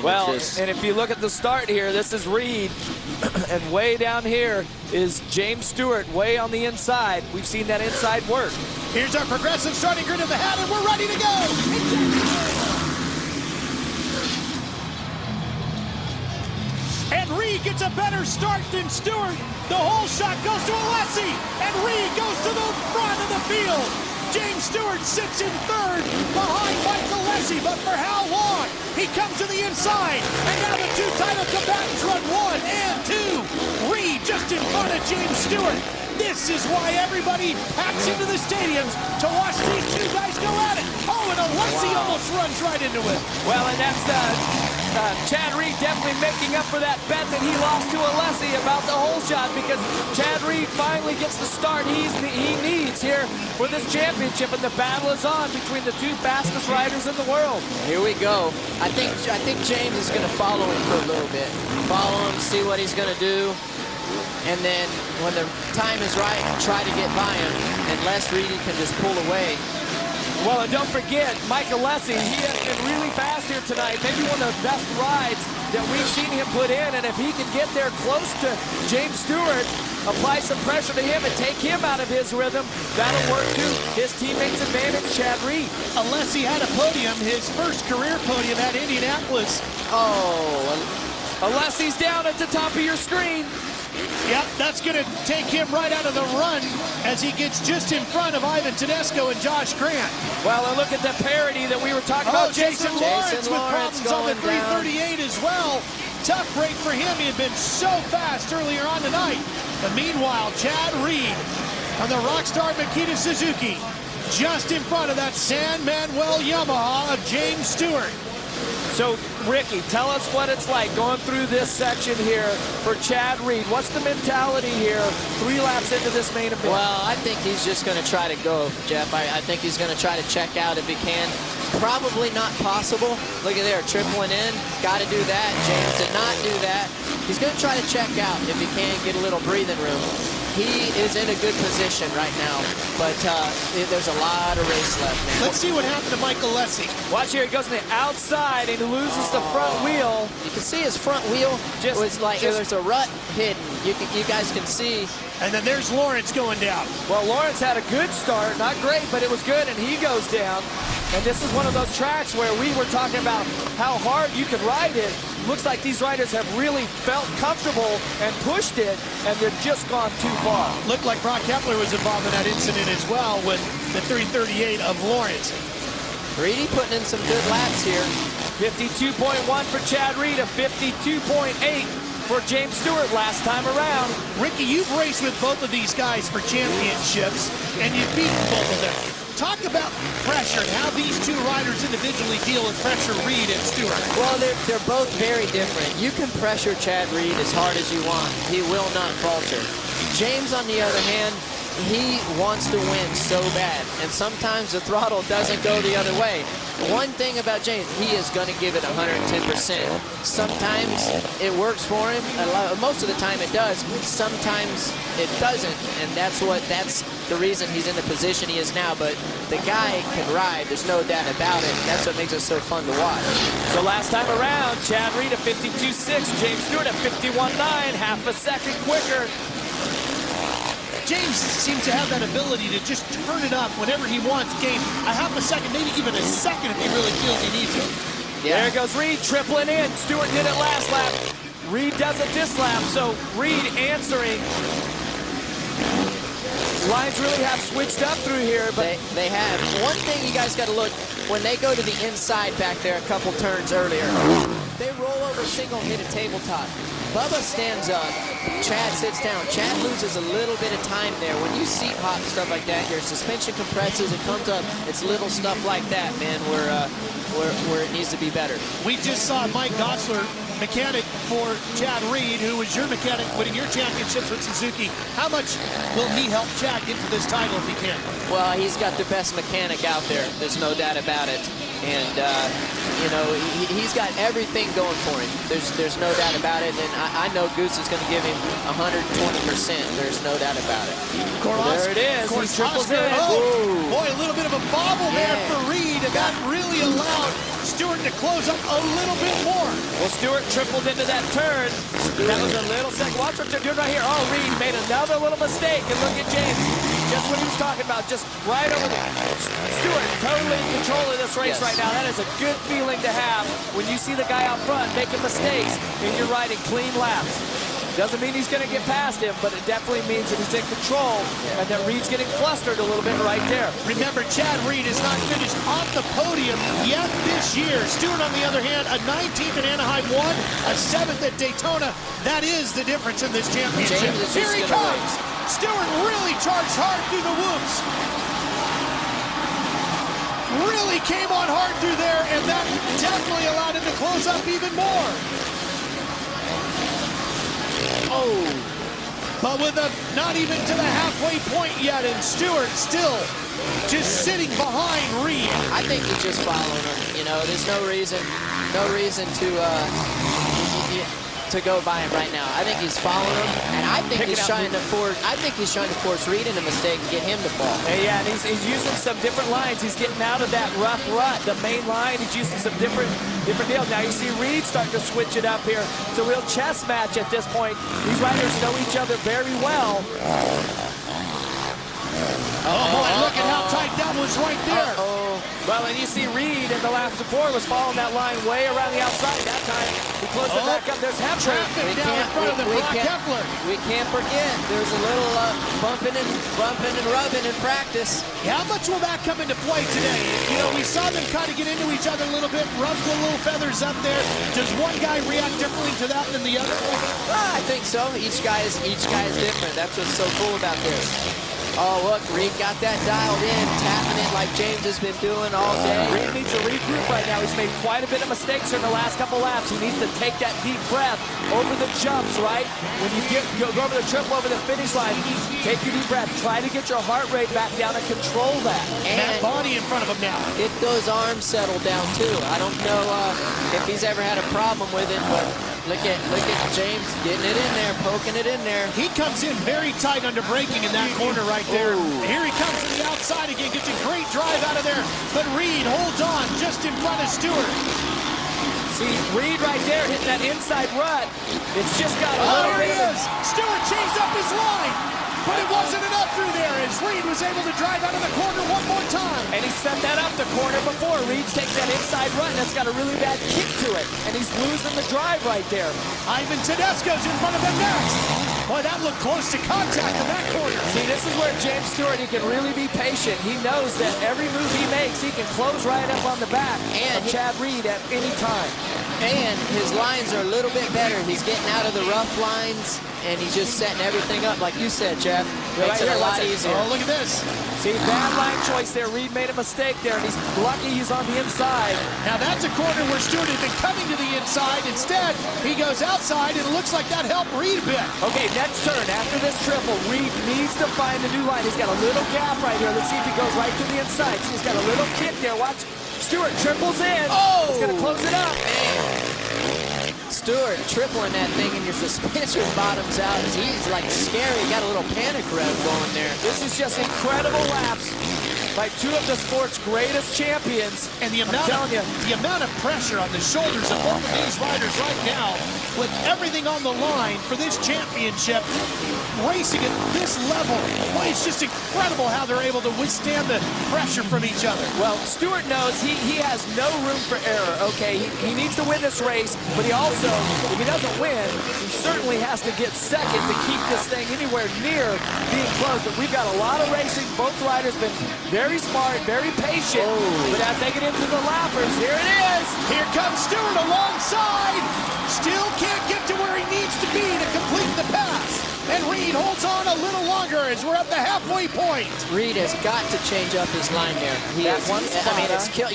Well, and if you look at the start here, this is Reed, and way down here is James Stewart, way on the inside. We've seen that inside work. Here's our progressive starting grid of the hat, and we're ready to go. And Reed gets a better start than Stewart. The whole shot goes to Alessi, and Reed goes to the front of the field. James Stewart sits in third behind Mike Alessi, but for how long? He comes to the inside, and now the two title combatants run 1 and 2. Reed just in front of James Stewart. This is why everybody packs into the stadiums to watch these two guys go at it. Oh, and Alessi almost runs right into it. Well, and that's Chad Reed definitely making up for that bet that he lost to Alessi about the hole shot, because Chad Reed finally gets the start he needs here for this championship, and the battle is on between the two fastest riders in the world. Here we go. I think James is going to follow him for a little bit. Follow him, see what he's going to do, and then when the time is right, try to get by him, unless Reedy can just pull away. Well, and don't forget, Mike Alessi, he has been really fast here tonight. Maybe one of the best rides that we've seen him put in. And if he can get there close to James Stewart, apply some pressure to him and take him out of his rhythm, that'll work to his teammates' advantage, Chad Reed. Alessi had a podium, his first career podium at Indianapolis. Oh, Alessi's down at the top of your screen. Yep, that's going to take him right out of the run as he gets just in front of Ivan Tedesco and Josh Grant. Well, and look at the parity that we were talking about. Jason Lawrence with problems on the 338 as well. Tough break for him. He had been so fast earlier on tonight. But meanwhile, Chad Reed on the Rockstar Makita Suzuki, just in front of that San Manuel Yamaha of James Stewart. So, Ricky, tell us what it's like going through this section here for Chad Reed. What's the mentality here 3 laps into this main event? Well, I think he's just going to try to go, Jeff. I think he's going to try to check out if he can. Probably not possible. Look at there, tripling in. Got to do that. James did not do that. He's going to try to check out if he can get a little breathing room. He is in a good position right now, but there's a lot of race left, man. Let's see what happened to Michael Alessi. Watch here, he goes to the outside and he loses the front wheel. You can see his front wheel was like there's a rut hidden. You guys can see. And then there's Lawrence going down. Well, Lawrence had a good start, not great, but it was good, and he goes down. And this is one of those tracks where we were talking about how hard you can ride it. Looks like these riders have really felt comfortable and pushed it, and they've just gone too far. Looked like Brock Kepler was involved in that incident as well with the 338 of Lawrence. Reedy putting in some good laps here. 52.1 for Chad Reed, a 52.8 for James Stewart last time around. Ricky, you've raced with both of these guys for championships, and you've beaten both of them. Talk about pressure and how these two riders individually deal with pressure, Reed and Stewart. Well, they're both very different. You can pressure Chad Reed as hard as you want. He will not falter. James, on the other hand, he wants to win so bad, and sometimes the throttle doesn't go the other way. One thing about James, he is going to give it 110%. Sometimes it works for him. Most of the time it does. Sometimes it doesn't, and that's the reason he's in the position he is now. But the guy can ride. There's no doubt about it. That's what makes it so fun to watch. So last time around, Chad Reed at 52.6, James Stewart at 51.9, half a second quicker. James seems to have that ability to just turn it up whenever he wants, gain a half a second, maybe even a second if he really feels he needs it. Yeah. There goes Reed tripling in. Stewart did it last lap. Reed does it this lap, so Reed answering. Lines really have switched up through here, but they have. One thing you guys got to look, when they go to the inside back there a couple turns earlier, they roll over single, hit a tabletop. Bubba stands up, Chad sits down. Chad loses a little bit of time there. When you seat hop and stuff like that, your suspension compresses, it comes up. It's little stuff like that, man, where it needs to be better. We just saw Mike Gossler, mechanic for Chad Reed, who was your mechanic winning your championships with Suzuki. How much will he help Chad get to this title if he can? Well, he's got the best mechanic out there. There's no doubt about it. And, you know, he's got everything going for him. There's no doubt about it. And I know Goose is going to give him 120%. There's no doubt about it. There it is. He triples in. Oh, boy, a little bit of a bobble there for Reed. And that really allowed Stewart to close up a little bit more. Well, Stewart tripled into that turn. That was a little second. Watch what they're doing right here. Oh, Reed made another little mistake. And look at James. Just what he was talking about. Just right over the Stewart totally in control of this race right now. That is a good feeling to have when you see the guy out front making mistakes and you're riding clean laps. Doesn't mean he's going to get past him, but it definitely means that he's in control and that Reed's getting flustered a little bit right there. Remember, Chad Reed is not finished on the podium yet this year. Stewart, on the other hand, a 19th in Anaheim 1, a 7th at Daytona. That is the difference in this championship. Here he comes. Stewart really charged hard through the whoops. Really came on hard through there, and that definitely allowed him to close up even more. Oh, but with not even to the halfway point yet, and Stewart still just sitting behind Reed. I think he's just following him. You know, there's no reason to go by him right now. I think he's following him, and I think he's trying to force Reed into a mistake and get him to fall. Yeah, and he's using some different lines. He's getting out of that rough rut, the main line. He's using some different deals. Now you see Reed starting to switch it up here. It's a real chess match at this point. These riders know each other very well. Oh boy, look at how tight that was right there. Well, and you see Reed in the lap before was following that line way around the outside. That time he closed it back up. There's Hepler. Traffic down in front of the Brock Hepler. We can't forget there's a little bumping and rubbing in practice. How much will that come into play today? You know, we saw them kind of get into each other a little bit, rub the little feathers up there. Does one guy react differently to that than the other? I think so. Each guy is different. That's what's so cool about this. Oh, look, Reed got that dialed in, tapping it like James has been doing all day. Reed needs to regroup right now. He's made quite a bit of mistakes in the last couple laps. He needs to take that deep breath over the jumps, right? When you go over the triple over the finish line, take your deep breath. Try to get your heart rate back down and control that. And Matt Bonney in front of him now. Get those arms settled down, too. I don't know if he's ever had a problem with it, but look at James getting it in there, poking it in there. He comes in very tight under braking in that corner right there. Ooh. Here he comes from the outside again, gets a great drive out of there, but Reed holds on just in front of Stewart. See, Reed right there hitting that inside rut. It's just got a little here bit he is. Stewart changed up his line, but it wasn't enough through there as Reed was able to drive out of the corner one more time. And he set that up the corner before. Reed takes that inside rut, and that's got a really bad kick to it. And he's losing the drive right there. Ivan Tedesco's in front of him next. Boy, that looked close to contact in that corner. See, this is where James Stewart, he can really be patient. He knows that every move he makes, he can close right up on the back of Chad Reed at any time. And his lines are a little bit better. He's getting out of the rough lines, and he's just setting everything up, like you said, Jeff. Makes it a lot easier. Oh, look at this. See, bad line choice there. Reed made a mistake there, and he's lucky he's on the inside. Now that's a corner where Stewart had been coming to the inside. Instead, he goes outside, and it looks like that helped Reed a bit. Okay, next turn. After this triple, Reed needs to find a new line. He's got a little gap right here. Let's see if he goes right to the inside. See, he's got a little kick there. Watch. Stewart triples in. Oh! He's going to close it up. Stewart tripling that thing, and your suspension bottoms out. He's like scary. Got a little panic rev going there. This is just incredible laps by two of the sport's greatest champions. And the amount of pressure on the shoulders of both of these riders right now, with everything on the line for this championship, racing at this level. Boy, it's just incredible how they're able to withstand the pressure from each other. Well, Stewart knows he has no room for error, okay? He needs to win this race, but he also, if he doesn't win, he certainly has to get second to keep this thing anywhere near being close. But we've got a lot of racing. Both riders been very smart, very patient. But as they get into the lappers, here it is. Here comes Stewart alongside. Still can't get to where he needs to be to complete the pass. And Reed holds on a little longer as we're at the halfway point. Reed has got to change up his line there. I mean,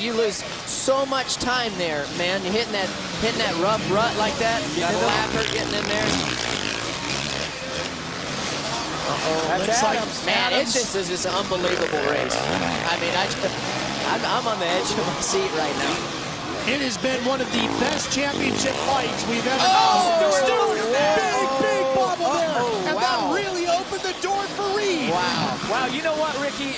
you lose so much time there, man. You're hitting that rough rut like that. You got a lapper getting in there. That's Adams. Man, it's just an unbelievable race. I mean, I'm on the edge of my seat right now. It has been one of the best championship fights we've ever Oh, Stewart, big bobble there. And that really opened the door for Reed. Wow. Wow, you know what, Ricky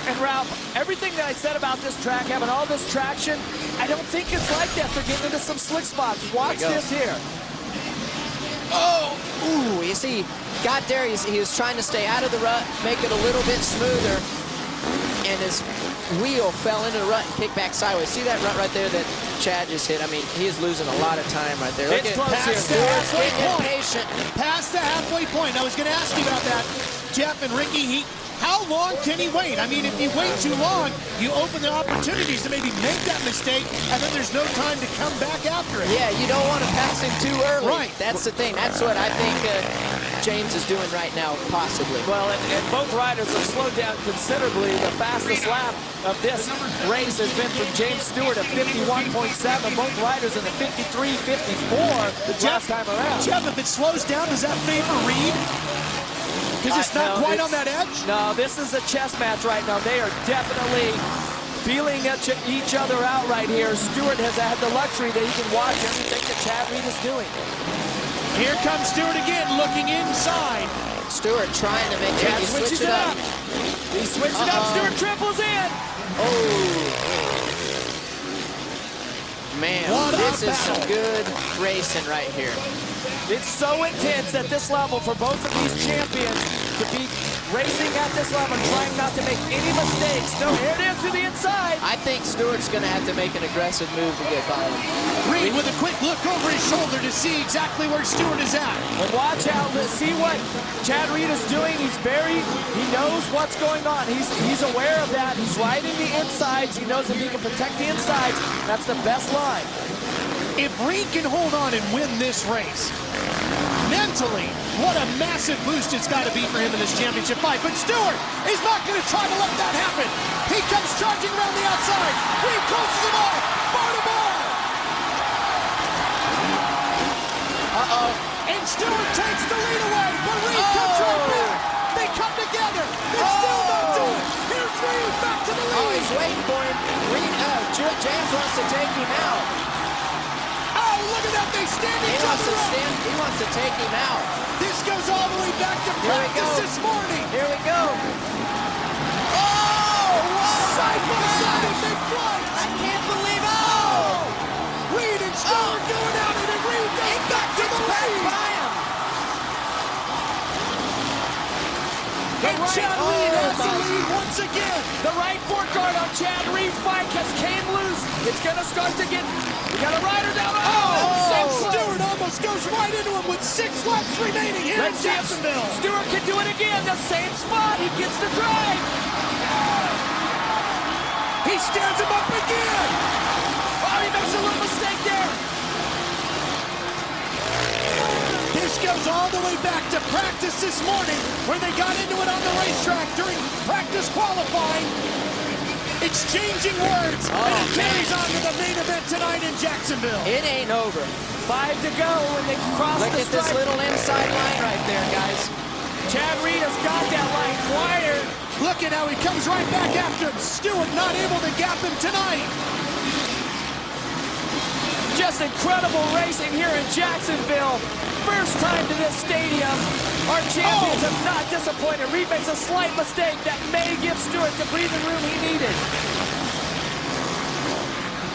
and Ralph, everything that I said about this track, having all this traction, I don't think it's like that. They're getting into some slick spots. Watch this here. Oh, ooh, you see, got there, he was trying to stay out of the rut, make it a little bit smoother, and his wheel fell into the rut and kicked back sideways. See that rut right there that Chad just hit? I mean, he is losing a lot of time right there. It's close here. Past the halfway point. Patient. Past the halfway point. I was going to ask you about that, Jeff and Ricky. How long can he wait? I mean, if you wait too long, you open the opportunities to maybe make that mistake, and then there's no time to come back after it. Yeah, you don't want to pass him too early. Right. That's the thing. That's what I think James is doing right now, possibly. Well, and both riders have slowed down considerably. The fastest lap of this race has been from James Stewart at 51.7. Both riders in the 53-54 last time around. Jeff, if it slows down, does that favor Reed? Because it's not quite on that edge? No, this is a chess match right now. They are definitely feeling each other out right here. Stewart has had the luxury that he can watch everything that Chad Reed is doing. Here comes Stewart again, looking inside. Stewart trying to make Chad switch it up. He switched it up. Stewart triples in. Oh. Man, this is some good racing right here. It's so intense at this level for both of these champions to be racing at this level, trying not to make any mistakes. No, here it is to the inside. I think Stewart's going to have to make an aggressive move to get by him. Reed with a quick look over his shoulder to see exactly where Stewart is at. And watch out, let's see what Chad Reed is doing. He knows what's going on. He's aware of that. He's riding the insides. He knows if he can protect the insides, that's the best line. If Reed can hold on and win this race, mentally, what a massive boost it's got to be for him in this championship fight. But Stewart is not going to try to let that happen. He comes charging around the outside. Reed closes him off. Bar to bar. Uh-oh. And Stewart takes the lead away. But Reed comes right back. They come together. They still don't do it. Here's Reed back to the lead. Oh, he's waiting for him. James wants to take him out. Oh, look at that. They stand each other up. He wants to take him out. This goes all the way back to practice this morning. Here we go. Oh, whoa. Side by side, they fly. I can't believe it. Oh. Reed and Stewart going at it, and Reed goes back to the lead. By him. And Chad Reed has the lead once again. The right fork guard on Chad Reed's bike has came loose. It's going to start to get... We got a rider down. And Stewart almost goes right into him with 6 laps remaining here in Jacksonville. Stewart can do it again. The same spot. He gets the drive. He stands him up again. Oh, he makes a little mistake there. This goes all the way back to practice this morning, where they got into it on the racetrack during practice qualifying. Exchanging words, and it carries on to the main event tonight in Jacksonville. It ain't over. 5 to go when they cross the stripe. Look at this little inside line right there, guys. Chad Reed has got that line wired. Look at how he comes right back after him. Stewart not able to gap him tonight. Just incredible racing here in Jacksonville. First time to this stadium. Our champions have not disappointed. Reed makes a slight mistake that may give Stewart the breathing room he needed.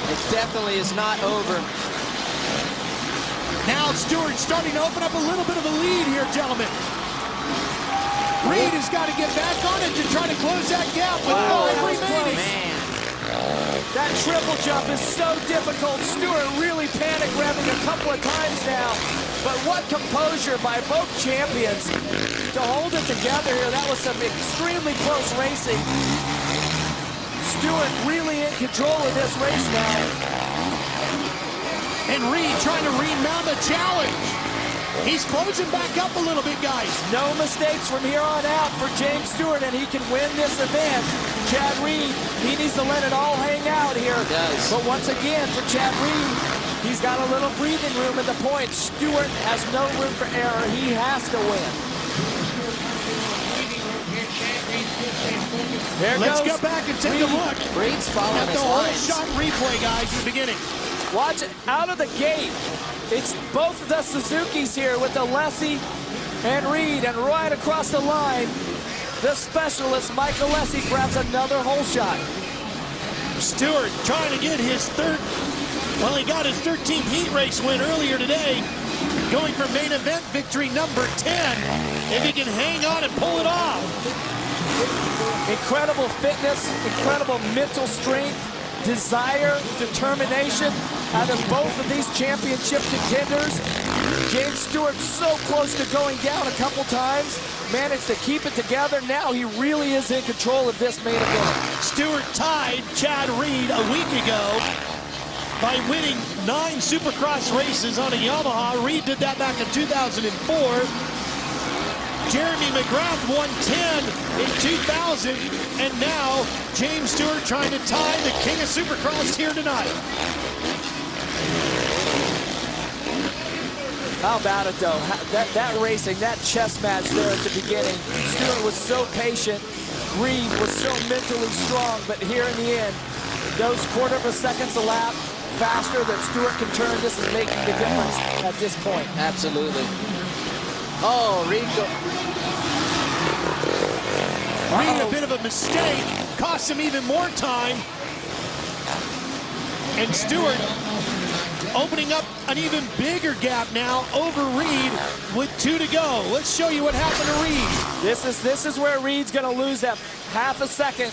It definitely is not over. Now Stewart starting to open up a little bit of a lead here, gentlemen. Reed has got to get back on it to try to close that gap with 5 remaining. Man. That triple jump is so difficult. Stewart really panic revving a couple of times now. But what composure by both champions to hold it together here. That was some extremely close racing. Stewart really in control of this race now. And Reed trying to remount the challenge. He's closing back up a little bit, guys. No mistakes from here on out for James Stewart, and he can win this event. Chad Reed, he needs to let it all hang out here. He does. But once again, for Chad Reed, he's got a little breathing room at the point. Stewart has no room for error. He has to win. Let's go back and take a look Reed's following at the his whole lines. shot replay, guys, in the beginning. Watch it out of the gate. It's both of the Suzukis here with Alessi and Reed, and right across the line, the specialist, Mike Alessi, grabs another hole shot. Stewart trying to get his well, he got his 13th heat race win earlier today, going for main event victory number 10. If he can hang on and pull it off. Incredible fitness, incredible mental strength, desire, determination out of both of these championship contenders. James Stewart so close to going down a couple times, managed to keep it together. Now he really is in control of this main event. Stewart tied Chad Reed a week ago by winning 9 Supercross races on a Yamaha. Reed did that back in 2004. Jeremy McGrath won 10 in 2000, and now James Stewart trying to tie the king of Supercross here tonight. How about it, though? That racing, that chess match there at the beginning. Stewart was so patient. Reed was so mentally strong, but here in the end, those quarter of a seconds a lap faster than Stewart can turn. This is making the difference at this point. Absolutely. Oh, Reed a bit of a mistake, cost him even more time. And Stewart opening up an even bigger gap now over Reed with 2 to go. Let's show you what happened to Reed. This is where Reed's going to lose that half a second,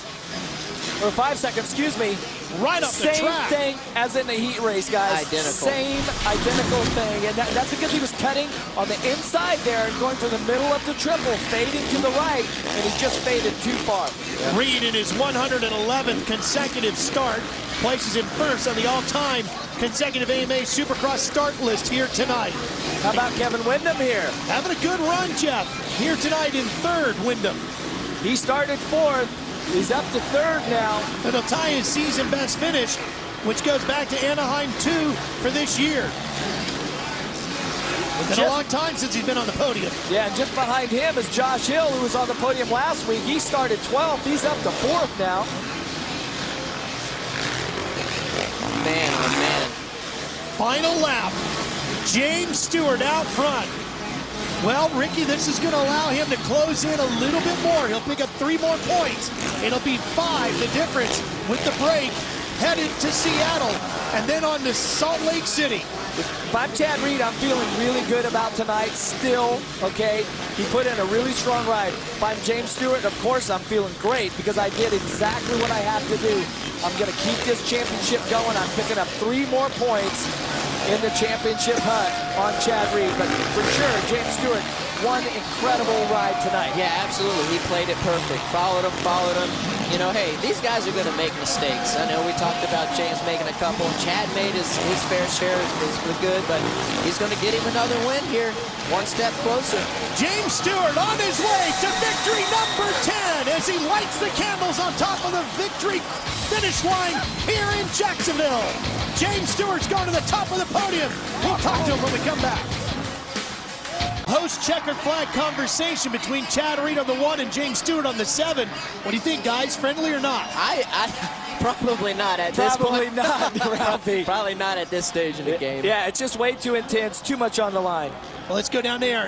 or 5 seconds, excuse me. Right up the track. Same thing as in the heat race, guys. Identical. Same identical thing. And that's because he was cutting on the inside there and going for the middle of the triple, fading to the right, and he just faded too far. Yeah. Reed in his 111th consecutive start places him first on the all-time consecutive AMA Supercross start list here tonight. How about Kevin Windham here? Having a good run, Jeff. Here tonight in 3rd, Windham. He started 4th. He's up to 3rd now. And he'll tie his season best finish, which goes back to Anaheim 2 for this year. It's been a long time since he's been on the podium. Yeah, and just behind him is Josh Hill, who was on the podium last week. He started 12th. He's up to 4th now. Man, oh man. Final lap. James Stewart out front. Well, Ricky, this is going to allow him to close in a little bit more. He'll pick up 3 more points. It'll be 5, the difference with the break, headed to Seattle, and then on to Salt Lake City. If I'm Chad Reed, I'm feeling really good about tonight still, okay? He put in a really strong ride. If I'm James Stewart, of course I'm feeling great because I did exactly what I have to do. I'm going to keep this championship going. I'm picking up 3 more points in the championship hunt on Chad Reed. But for sure, James Stewart, one incredible ride tonight. Yeah, absolutely. He played it perfect. Followed him. You know, hey, these guys are going to make mistakes. I know we talked about James making a couple. Chad made his fair share. Is good, but he's going to get him another win here. 1 step closer. James Stewart on his way to victory number 10 as he lights the candles on top of the victory finish line here in Jacksonville. James Stewart's going to the top of the podium. We'll talk to him when we come back. Post-checkered flag conversation between Chad Reed on the 1 and James Stewart on the 7. What do you think, guys? Friendly or not? I probably not at this point. Probably not, Ralphie. Probably not at this stage in the game. Yeah, it's just way too intense, too much on the line. Well, let's go down there.